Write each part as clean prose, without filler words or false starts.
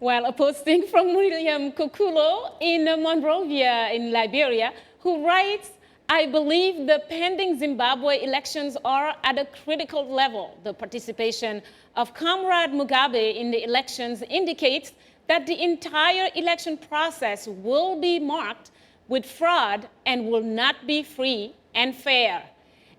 Well, a posting from William Kokulo in Monrovia in Liberia, who writes, I believe the pending Zimbabwe elections are at a critical level. The participation of Comrade Mugabe in the elections indicates that the entire election process will be marked with fraud and will not be free and fair.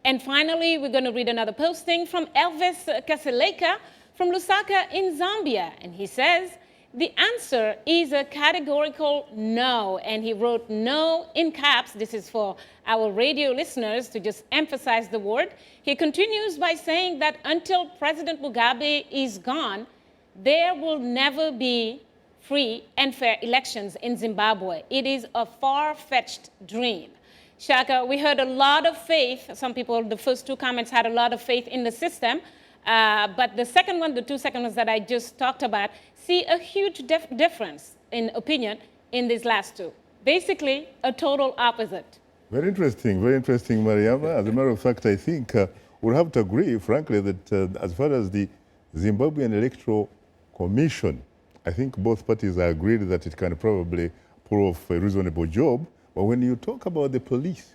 And finally, we're going to read another posting from Elvis Kaseleka from Lusaka in Zambia. And he says, the answer is a categorical no. And he wrote no in caps. This is for our radio listeners to just emphasize the word. He continues by saying that until President Mugabe is gone, there will never be free and fair elections in Zimbabwe. It is a far-fetched dream. Shaka, we heard a lot of faith. Some people, the first two comments had a lot of faith in the system. But the second one, the two second ones that I just talked about, see a huge difference in opinion in these last two. Basically, a total opposite. Very interesting, Mariama. As a matter of fact, I think we'll have to agree, frankly, that as far as the Zimbabwean Electoral Commission, I think both parties are agreed that it can probably pull off a reasonable job. But when you talk about the police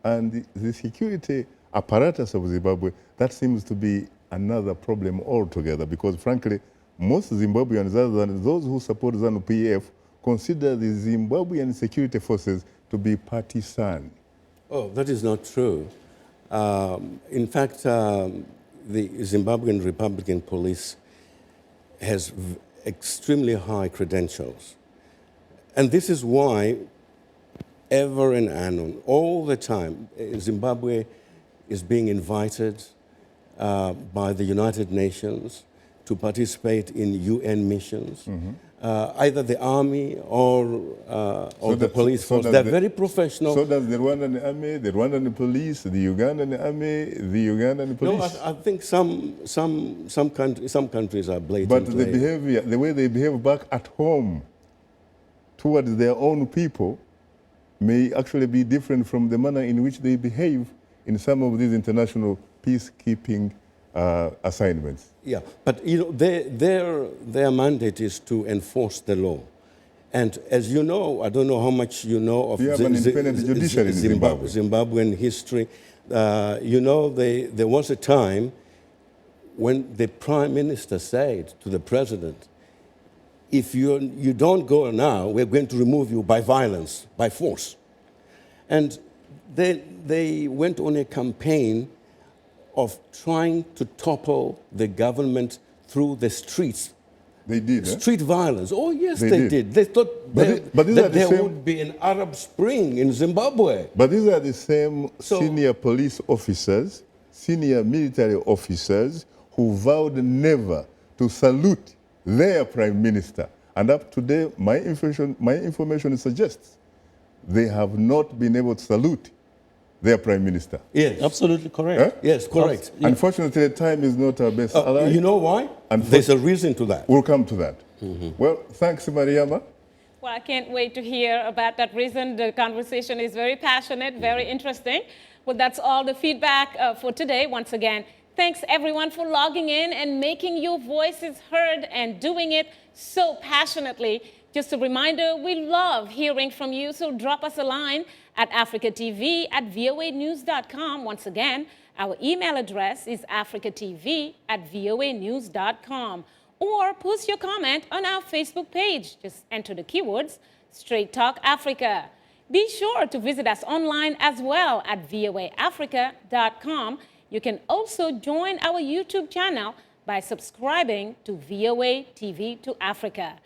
and the security apparatus of Zimbabwe, that seems to be another problem altogether, because frankly, most Zimbabweans, other than those who support ZANU-PF, consider the Zimbabwean security forces to be partisan. Oh, that is not true. In fact, the Zimbabwean Republican Police has extremely high credentials. And this is why, ever and anon, all the time, Zimbabwe is being invited by the United Nations to participate in UN missions. Either the army or the police force. They're very professional. So does the Rwandan army, the Rwandan police, the Ugandan army, the Ugandan police? No, I think some countries are blatantly. But the behavior, the way they behave back at home towards their own people may actually be different from the manner in which they behave in some of these international peacekeeping assignments. Yeah, but you know, their mandate is to enforce the law. And as you know, I don't know how much you know of Zimbabwean history. You know, there was a time when the prime minister said to the president, if you don't go now, we're going to remove you by violence, by force. And they went on a campaign of trying to topple the government through the streets. They did, Street violence. Oh, yes, they did. They thought that there would be an Arab Spring in Zimbabwe. But these are the same senior police officers, senior military officers who vowed never to salute their prime minister. And up to today, my information suggests they have not been able to salute their prime minister. Yes. Absolutely correct. Yes, correct. Unfortunately, time is not our best ally. You know why? There's a reason to that. We'll come to that. Well, thanks, Mariama. Well, I can't wait to hear about that reason. The conversation is very passionate, very interesting. Well, that's all the feedback for today. Once again, thanks everyone for logging in and making your voices heard and doing it so passionately. Just a reminder, we love hearing from you, so drop us a line at africatv@voanews.com. Once again, our email address is africatv@voanews.com. Or post your comment on our Facebook page. Just enter the keywords, Straight Talk Africa. Be sure to visit us online as well at voaafrica.com. You can also join our YouTube channel by subscribing to VOA TV to Africa.